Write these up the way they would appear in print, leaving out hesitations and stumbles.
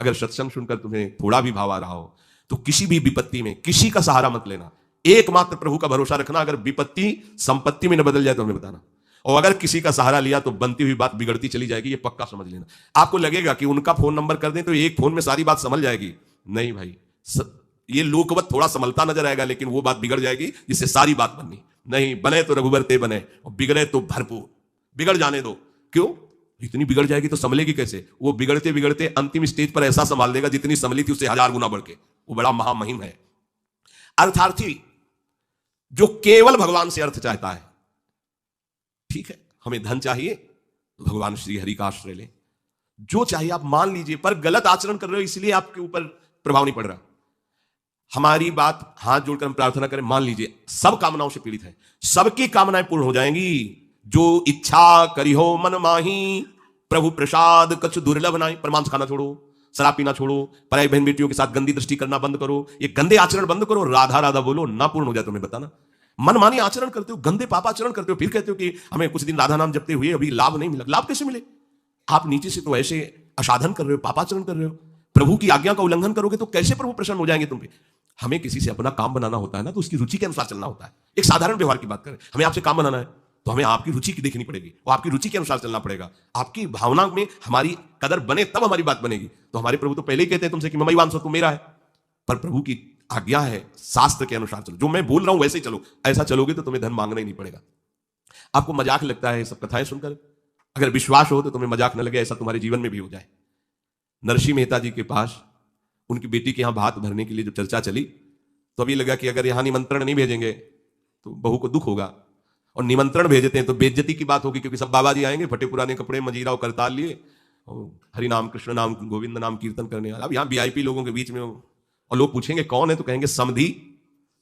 अगर सत्संग सुनकर तुम्हें थोड़ा भी भाव आ रहा हो तो किसी भी विपत्ति में किसी का सहारा मत लेना, एकमात्र प्रभु का भरोसा रखना। अगर विपत्ति संपत्ति में न बदल जाए तो हमें बताना, और अगर किसी का सहारा लिया तो बनती हुई बात बिगड़ती चली जाएगी, ये पक्का समझ लेना। आपको लगेगा कि उनका फोन नंबर कर दें तो एक फोन में सारी बात संभल जाएगी, नहीं भाई, ये लोकवत थोड़ा संभलता नजर आएगा, लेकिन वो बात बिगड़ जाएगी जिससे सारी बात बननी नहीं। बने तो रघुबर ते बने, और बिगड़े तो भरपूर, बिगड़ जाने दो। क्यों? इतनी बिगड़ जाएगी तो संभलेगी कैसे? वो बिगड़ते बिगड़ते अंतिम स्टेज पर ऐसा संभाल देगा जितनी संभली थी उससे 1000 गुना बढ़ के। वो बड़ा महामहिम है। अर्थार्थी जो केवल भगवान से अर्थ चाहता है, ठीक है, हमें धन चाहिए तो भगवान श्री हरि का आश्रय ले, जो चाहिए आप मान लीजिए, पर गलत आचरण कर रहे हो इसलिए आपके ऊपर प्रभाव नहीं पड़ रहा। हमारी बात हाथ जोड़कर हम प्रार्थना करें, मान लीजिए सब कामनाओं से पीड़ित है, सबकी कामनाएं पूर्ण हो जाएंगी। जो इच्छा करी हो मन माही, प्रभु प्रसाद कछु दुर्लभ नहीं। परमांस खाना छोड़ो, शराब पीना छोड़ो, पराई बहन बेटियों के साथ गंदी दृष्टि करना बंद करो, ये गंदे आचरण बंद करो, राधा राधा बोलो, ना पूर्ण हो जाए तो हमें बताना। मनमानी आचरण करते हो, गंदे पाप आचरण करते हो, फिर कहते हो कि हमें कुछ दिन राधा नाम जपते हुए अभी लाभ नहीं मिला। लाभ कैसे मिले? आप नीचे से तो ऐसे असाधन कर रहे हो, पापाचरण कर रहे हो, प्रभु की आज्ञा का उल्लंघन करोगे तो कैसे प्रभु प्रसन्न हो जाएंगे तुम पे? हमें किसी से अपना काम बनाना होता है ना, तो उसकी रुचि के अनुसार चलना होता है। एक साधारण व्यवहार की बात करें, हमें आपसे काम बनाना है तो हमें आपकी रुचि की देखनी पड़ेगी, और आपकी रुचि के अनुसार चलना पड़ेगा। आपकी भावना में हमारी कदर बने तब हमारी बात बनेगी। तो हमारे प्रभु तो पहले ही कहते हैं तुमसे कि ममई वांसो तू मेरा है, पर प्रभु की आज्ञा है शास्त्र के अनुसार चलो, जो मैं बोल रहा हूं वैसे ही चलो। ऐसा चलोगे तो तुम्हें धन मांगना ही नहीं पड़ेगा। आपको मजाक लगता है सब कथाएं सुनकर, अगर विश्वास हो तो तुम्हें मजाक न लगे, ऐसा तुम्हारे जीवन में भी हो जाए। नरसिंह मेहता जी के पास उनकी बेटी के यहां भात भरने के लिए जब चर्चा चली तो अभी लगा कि अगर यहां निमंत्रण नहीं भेजेंगे तो बहू को दुख होगा, और निमंत्रण भेजते हैं तो बेइज्जती की बात होगी, क्योंकि सब बाबा जी आएंगे फटे पुराने कपड़े, मजीरा और करताल लिए, और हरि नाम कृष्ण नाम गोविंद नाम कीर्तन करने वाला। अब यहाँ वीआईपी लोगों के बीच में, और लोग पूछेंगे कौन है, तो कहेंगे समधी,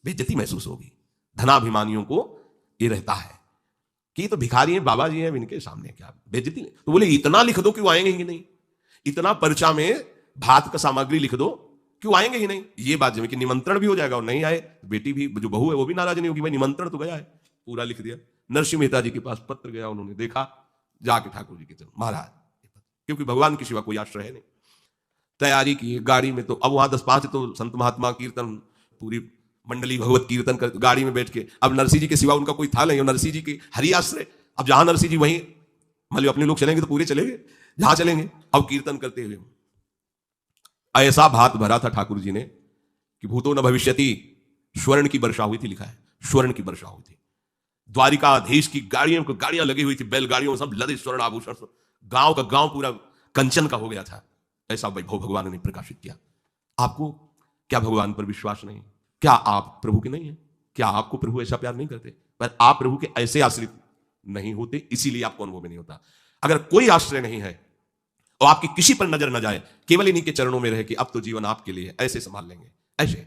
बेइज्जती महसूस होगी। धनाभिमानियों को ये रहता है कि ये तो भिखारी हैं, बाबा जी हैं, इनके सामने क्या बेइज्जती नहीं। तो बोले इतना लिख दो क्यों आएंगे ही नहीं, इतना पर्चा में भात का सामग्री लिख दो क्यों आएंगे ही नहीं। ये बात जब कि निमंत्रण भी हो जाएगा और नहीं आए, बेटी भी जो बहू है वो भी नाराज नहीं होगी, भाई निमंत्रण तो गया है, पूरा लिख दिया। नरसिंह मेहता जी के पास पत्र गया, उन्होंने देखा, जाके ठाकुर जी के चरण महाराज, क्योंकि भगवान के सिवा कोई आश्रय है नहीं। तैयारी की गाड़ी में, तो अब वहां 10-5 तो संत महात्मा कीर्तन, पूरी मंडली भगवत कीर्तन कर गाड़ी में बैठ के, अब नरसिंह जी के सिवा उनका कोई था नहीं, और नरसिंह जी के हरि आश्रय। अब जहां नरसिंह जी वहीं मान लो अपने लोग चलेंगे तो पूरे चलेंगे, जहां चलेंगे अब कीर्तन करते हुए। ऐसा भात भरा था ठाकुर जी ने कि भूतो न भविष्यति, स्वर्ण की वर्षा हुई थी, लिखा है स्वर्ण की वर्षा हुई थी। द्वारिकाधीश की गाड़ियां लगी हुई थी, बैलगाड़ियों में सब लदे स्वर्ण आभूषण, गांव का गांव पूरा कंचन का हो गया था। ऐसा वैभव भगवान ने प्रकाशित किया। आपको क्या भगवान पर विश्वास नहीं? क्या आप प्रभु के नहीं है? क्या आपको प्रभु ऐसा प्यार नहीं करते? पर आप प्रभु के ऐसे आश्रित नहीं होते, इसीलिए आपको अनुभव में नहीं होता। अगर कोई आश्रय नहीं है और आपकी किसी पर नजर न जाए, केवल इन्हीं के चरणों में रहे कि अब तो जीवन आपके लिए, ऐसे संभाल लेंगे। ऐसे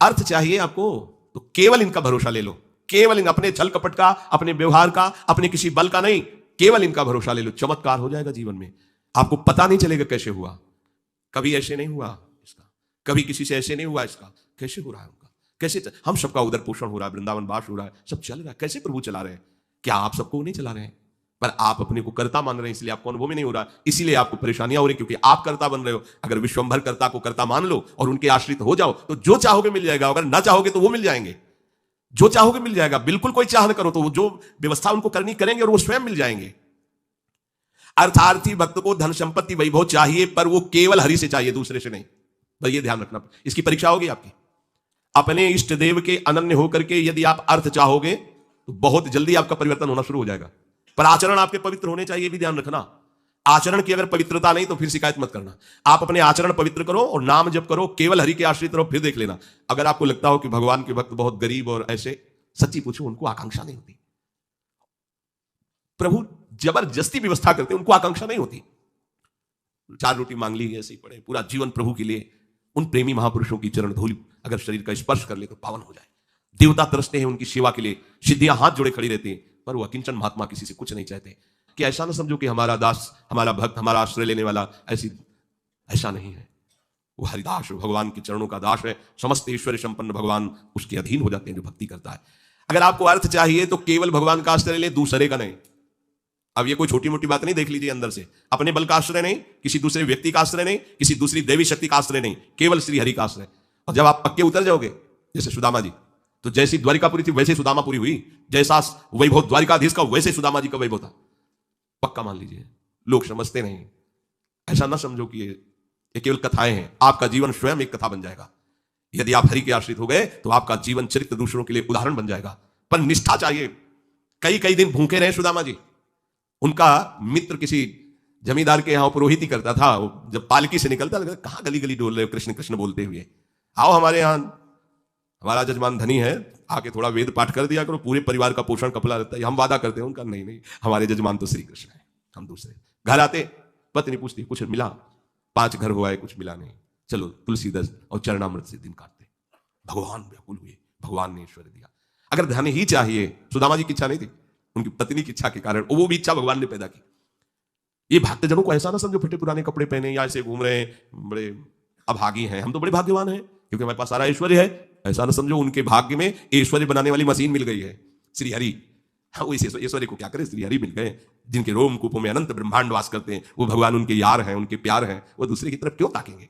अर्थ चाहिए आपको तो केवल इनका भरोसा ले लो, केवल इन अपने छल कपट का, अपने व्यवहार का, अपने किसी बल का नहीं, केवल इनका भरोसा ले लो। चमत्कार हो जाएगा जीवन में, आपको पता नहीं चलेगा कैसे हुआ। कभी ऐसे नहीं हुआ इसका, कभी किसी से ऐसे नहीं हुआ इसका, कैसे हो रहा है उनका, कैसे हम सबका उधर पोषण हो रहा है, वृंदावन वास हो रहा है, सब चल रहा है। कैसे प्रभु चला रहे हैं? क्या आप सबको नहीं चला रहे हैं? पर आप अपने को कर्ता मान रहे हैं, इसलिए आपको अनुभव में नहीं हो रहा, इसीलिए आपको परेशानियां हो रही, क्योंकि आप कर्ता बन रहे हो। अगर विश्वंभर कर्ता को कर्ता मान लो और उनके आश्रित हो जाओ तो जो चाहोगे मिल जाएगा, अगर ना चाहोगे तो वो मिल जाएंगे। जो चाहोगे मिल जाएगा, बिल्कुल कोई चाह न करो तो जो व्यवस्था उनको करनी करेंगे और वो स्वयं मिल जाएंगे। अर्थार्थी भक्त को धन संपत्ति वैभव चाहिए, पर वो केवल हरि से चाहिए, दूसरे से नहीं। बस ये ध्यान रखना, इसकी परीक्षा होगी आपकी। अपने इष्ट देव के अनन्य होकर के यदि आप अर्थ चाहोगे तो बहुत जल्दी आपका परिवर्तन होना शुरू हो जाएगा। पर आचरण आपके पवित्र होने चाहिए, भी ध्यान रखना। आचरण की अगर पवित्रता नहीं तो फिर शिकायत मत करना। आप अपने आचरण पवित्र करो और नाम जप करो, केवल हरि के आश्रित रहो, फिर देख लेना। अगर आपको लगता हो कि भगवान के भक्त बहुत गरीब और ऐसे, सच्ची पूछो, उनको आकांक्षा नहीं होती। प्रभु जबरदस्ती व्यवस्था करते, उनको आकांक्षा नहीं होती। 4 रोटी मांग ली, ऐसे ही पड़े, पूरा जीवन प्रभु के लिए। उन प्रेमी महापुरुषों की चरण धूलि अगर शरीर का स्पर्श कर ले तो पावन हो जाए। देवता तरसते हैं उनकी सेवा के लिए, सिद्धियां हाथ जोड़े खड़ी रहती हैं, पर वो अकिंचन महात्मा किसी से कुछ नहीं चाहते। कि ऐसा ना समझो कि हमारा दास, हमारा भक्त, हमारा आश्रय लेने वाला ऐसा नहीं है। वो हरिदास, भगवान के चरणों का दास है। समस्त ऐश्वर्य संपन्न भगवान उसके अधीन हो जाते हैं जो भक्ति करता है। अगर आपको अर्थ चाहिए तो केवल भगवान का आश्रय ले, दूसरे का नहीं। अब ये कोई छोटी मोटी बात नहीं, देख लीजिए अंदर से। अपने बल का आश्रय नहीं, किसी दूसरे व्यक्ति का आश्रय नहीं, किसी दूसरी देवी शक्ति का आश्रय नहीं, केवल श्री हरि का आश्रय। और जब आप पक्के उतर जाओगे, जैसे सुदामा जी, तो जैसी द्वारिकापुरी थी वैसे सुदामापुरी हुई, जैसा वैभव द्वारिकाधीश का वैसे सुदामा जी का वैभव था। पक्का मान लीजिए। लोग समझते नहीं, ऐसा ना समझो कि ये केवल कथाएं हैं। आपका जीवन स्वयं एक कथा बन जाएगा। यदि आप हरि के आश्रित हो गए तो आपका जीवन चरित्र दूसरों के लिए उदाहरण बन जाएगा। पर निष्ठा चाहिए। कई कई दिन भूखे रहे सुदामा जी। उनका मित्र किसी जमींदार के यहां पुरोहित ही करता था। जब पालकी से निकलता, कहां गली गली डोल रहे हो कृष्ण कृष्ण बोलते हुए, आओ हमारे यहां, हमारा जजमान धनी है, आके थोड़ा वेद पाठ कर दिया करो, पूरे परिवार का पोषण कपला रहता है। हम वादा करते हैं। उनका नहीं नहीं, हमारे जजमान तो श्री कृष्ण है, हम दूसरे। घर आते पत्नी पूछती कुछ मिला? 5 घर हुआ है, कुछ मिला नहीं। चलो तुलसी दस और चरणामृत से दिन काटते। भगवान व्याकुल हुए, भगवान ने ईश्वर दिया। अगर धन ही चाहिए, सुदामा जी की इच्छा नहीं थी, उनकी पत्नी की इच्छा के कारण वो भी इच्छा भगवान ने पैदा की। ये भक्तजनों को ऐसा ना समझो फटे पुराने कपड़े पहने या ऐसे घूम रहे हैं बड़े अभागी हैं, हम तो बड़े भाग्यवान हैं क्योंकि हमारे पास सारा ऐश्वर्य है। ऐसा ना समझो उनके भाग्य में ऐश्वर्य बनाने वाली मशीन मिल गई है, श्री हरि। हाँ, वो इस ऐश्वर्य को क्या करे, श्री हरि मिल गए, जिनके रोम कूपों में अनंत ब्रह्मांड वास करते हैं। वो भगवान उनके यार हैं, उनके प्यार हैं, वो दूसरे की तरफ क्यों ताकेंगे?